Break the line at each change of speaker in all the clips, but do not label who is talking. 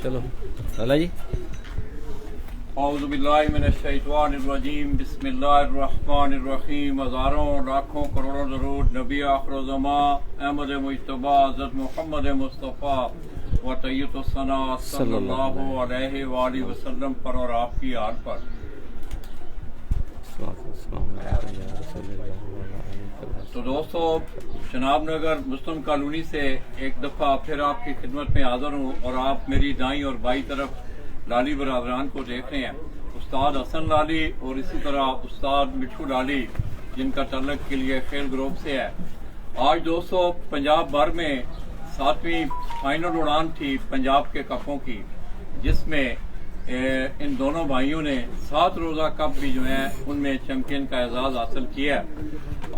चलो लाला जी।
औज़ु बिल्लाहि मिनश्शैतानिर्रजीम बिस्मिल्लाहिर्रहमानिर्रहीम। हज़ारों लाखों करोड़ों दरूद नबी आखिर ज़मा अहमद मुज्तबा हज़रत मोहम्मद मुस्तफ़ा व तय्यबुस्सना सल्लल्लाहु अलैहि वालैहि वसल्लम पर और आपकी आल पर। तो दोस्तों, जनाब नगर मुस्लिम कॉलोनी से एक दफ़ा फिर आपकी खिदमत में हाज़िर हूँ और आप मेरी दाईं और बाईं तरफ लाली बरादरान को देख रहे हैं। उस्ताद हसन लाली और इसी तरह उस्ताद मिठू लाली, जिनका तल्लक के लिए खेल ग्रुप से है। आज दोस्तों पंजाब भर में 7वीं फाइनल उड़ान थी पंजाब के कपों की, जिसमें इन दोनों भाइयों ने 7 रोज़ा कप भी जो है उनमें चैंपियन का एजाज हासिल किया।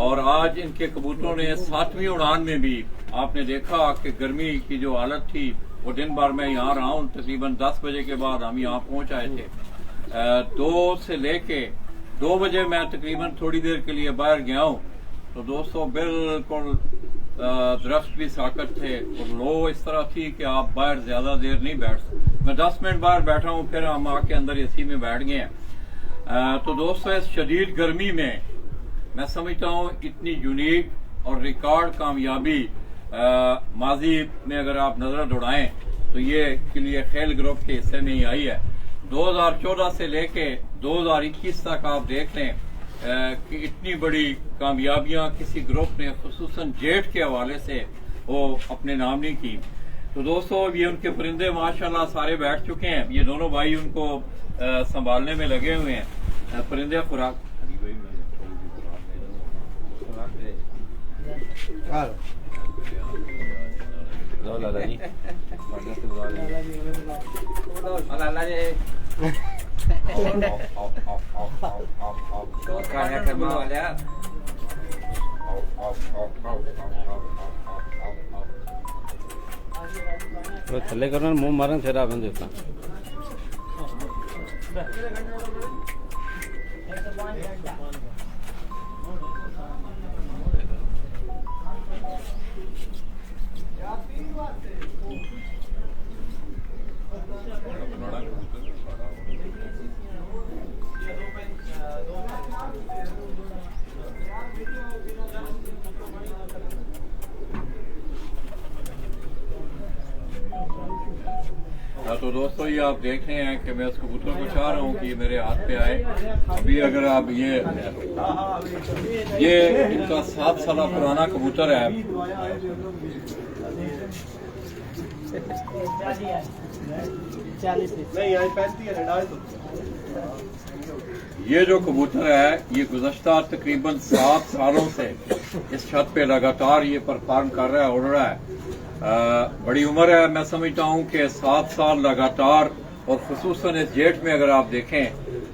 और आज इनके कबूतरों ने 7वीं उड़ान में भी आपने देखा कि गर्मी की जो हालत थी, वो दिन भर मैं यहाँ रहा हूँ। तकरीबन 10 बजे के बाद हम यहाँ पहुँच आए थे। 2 से लेके 2 बजे मैं तकरीबन थोड़ी देर के लिए बाहर गया हूँ, तो दोस्तों बिल्कुल दरख्त भी साकत थे और लो इस तरह थी कि आप बाहर ज्यादा देर नहीं बैठ सकते। मैं 10 मिनट बाहर बैठा हूँ, फिर हम आके अंदर एसी में बैठ गए हैं। तो दोस्तों इस शदीद गर्मी में मैं समझता हूँ इतनी यूनिक और रिकॉर्ड कामयाबी माजी में अगर आप नजर दौड़ाएं तो ये क्लियर खेल ग्रुप के हिस्से में ही आई है। 2014 से लेके 2021 तक आप देख लें कि इतनी बड़ी कामयाबियां किसी ग्रुप ने खुसूसन जेट के हवाले से वो अपने नाम नहीं की। तो दोस्तों ये उनके परिंदे माशाल्लाह सारे बैठ चुके हैं। ये दोनों भाई उनको संभालने में लगे हुए हैं। परिंदे खुराक
लाला जी थले करना मुंह मारन फिर आप देखना।
तो दोस्तों ये आप देख रहे हैं कि मैं उस कबूतर को चाह रहा हूँ कि ये मेरे हाथ पे आए। अभी अगर आप ये इनका 7 साल पुराना कबूतर है। ये जो कबूतर है ये गुज़श्ता तकरीबन 7 सालों से इस छत पे लगातार ये परफॉर्म कर रहा है, उड़ रहा है। बड़ी उम्र है। मैं समझता हूँ कि 7 साल लगातार, और खुसूसन इस जेठ में अगर आप देखें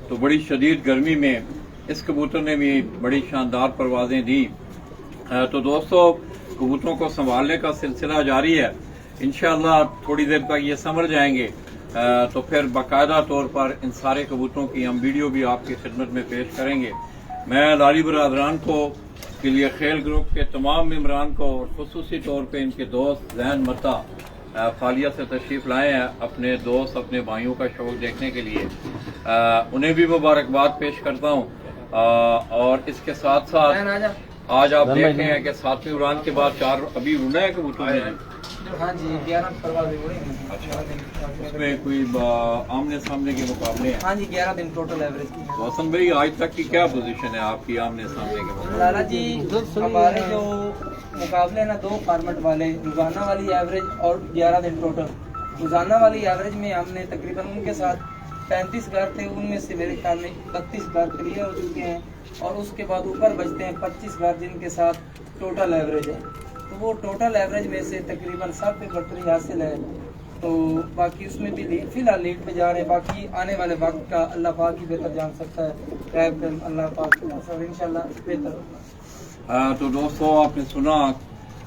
तो बड़ी शदीद गर्मी में इस कबूतर ने भी बड़ी शानदार परवाजें दी। तो दोस्तों कबूतरों को संभालने का सिलसिला जारी है। इंशाअल्लाह थोड़ी देर तक ये समझ जाएंगे तो फिर बाकायदा तौर पर इन सारे कबूतरों की हम वीडियो भी आपकी खिदमत में पेश करेंगे। मैं लाली बरादरान को के लिए खेल ग्रुप के तमाम मेम्बरान को और खुसूसी तौर पे इनके दोस्त जैन मता फालिया से तशरीफ लाए हैं अपने दोस्त अपने भाइयों का शौक देखने के लिए। उन्हें भी मुबारकबाद पेश करता हूँ। और इसके साथ साथ आज आप देख रहे हैं कि 7वीं उड़ान के बाद 4 अभी उड़ना है कबूतर में।
हाँ जी 11 परवाज़ें उड़ी हैं।
अच्छा, उसमें कोई आमने सामने के मुकाबले हैं?
हाँ जी 11 दिन टोटल एवरेज की है।
तो हसन भाई आज तक की क्या पोजीशन है आपकी आमने सामने के मुकाबले?
लाला जी हमारे जो मुकाबले ना 2 फॉर्मेट वाले, रोजाना वाली एवरेज और 11 दिन टोटल। रोजाना वाली एवरेज में हमने तकरीबन उनके साथ 35 घर थे, उनमें से मेरे ख्याल में 32 घर क्लियर हो चुके हैं और उसके बाद ऊपर बचते हैं 25 घर जिनके साथ टोटल एवरेज है। तो वो टोटल एवरेज में से तकरीबन सब पे बढ़तरी हासिल है। तो बाकी उसमें भी फिलहाल लीड पे जा रहे हैं। बाकी आने वाले वक्त का अल्लाह पाक ही बेहतर जान सकता है। अल्लाह पाक सब इंशाल्लाह बेहतर होगा।
तो दोस्तों आपने सुना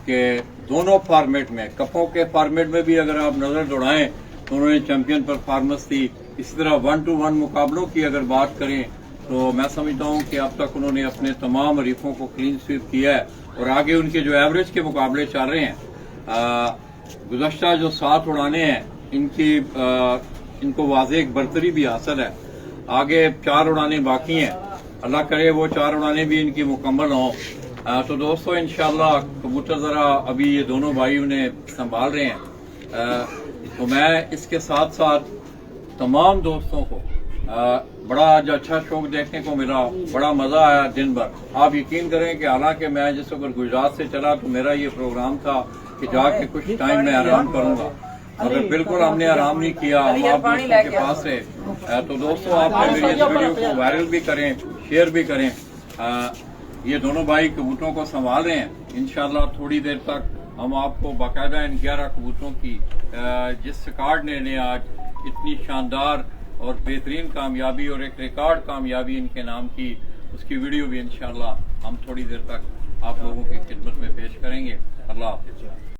कि दोनों फॉर्मेट में, कपों के फॉर्मेट में भी अगर आप नजर दौड़ाएं तो उन्होंने चैंपियन परफॉर्मेंस दी। इसी तरह 1-to-1 मुकाबलों की अगर बात करें तो मैं समझता हूं कि अब तक उन्होंने अपने तमाम हरीफों को क्लीन स्वीप किया है और आगे उनके जो एवरेज के मुकाबले चल रहे हैं, गुज़श्ता जो 7 उड़ाने हैं इनको वाज़ेह एक बरतरी भी हासिल है। आगे 4 उड़ानें बाकी हैं, अल्लाह करे वो 4 उड़ानें भी इनकी मुकम्मल हों। तो दोस्तों इंशाअल्लाह कबूतर ज़रा अभी ये दोनों भाई उन्हें संभाल रहे हैं। तो मैं इसके साथ साथ तमाम दोस्तों को बड़ा आज अच्छा शौक देखने को मिला, बड़ा मज़ा आया दिन भर। आप यकीन करें कि हालांकि मैं जिस वक्त गुजरात से चला तो मेरा ये प्रोग्राम था कि जाके कुछ टाइम मैं आराम करूंगा, मगर बिल्कुल हमने आराम नहीं किया। हम आप दोस्तों के पास से तो दोस्तों आप मेरी इस वीडियो को वायरल भी करें, शेयर भी करें। ये दोनों भाई कबूतरों को संभाल रहे हैं। इंशाल्लाह थोड़ी देर तक हम आपको बाकायदा इन 11 कबूतरों की जिस स्काड ने आज इतनी शानदार और बेहतरीन कामयाबी और एक रिकॉर्ड कामयाबी इनके नाम की, उसकी वीडियो भी इंशाल्लाह हम थोड़ी देर तक आप लोगों की खिदमत में पेश करेंगे। अल्लाह हाफिज़।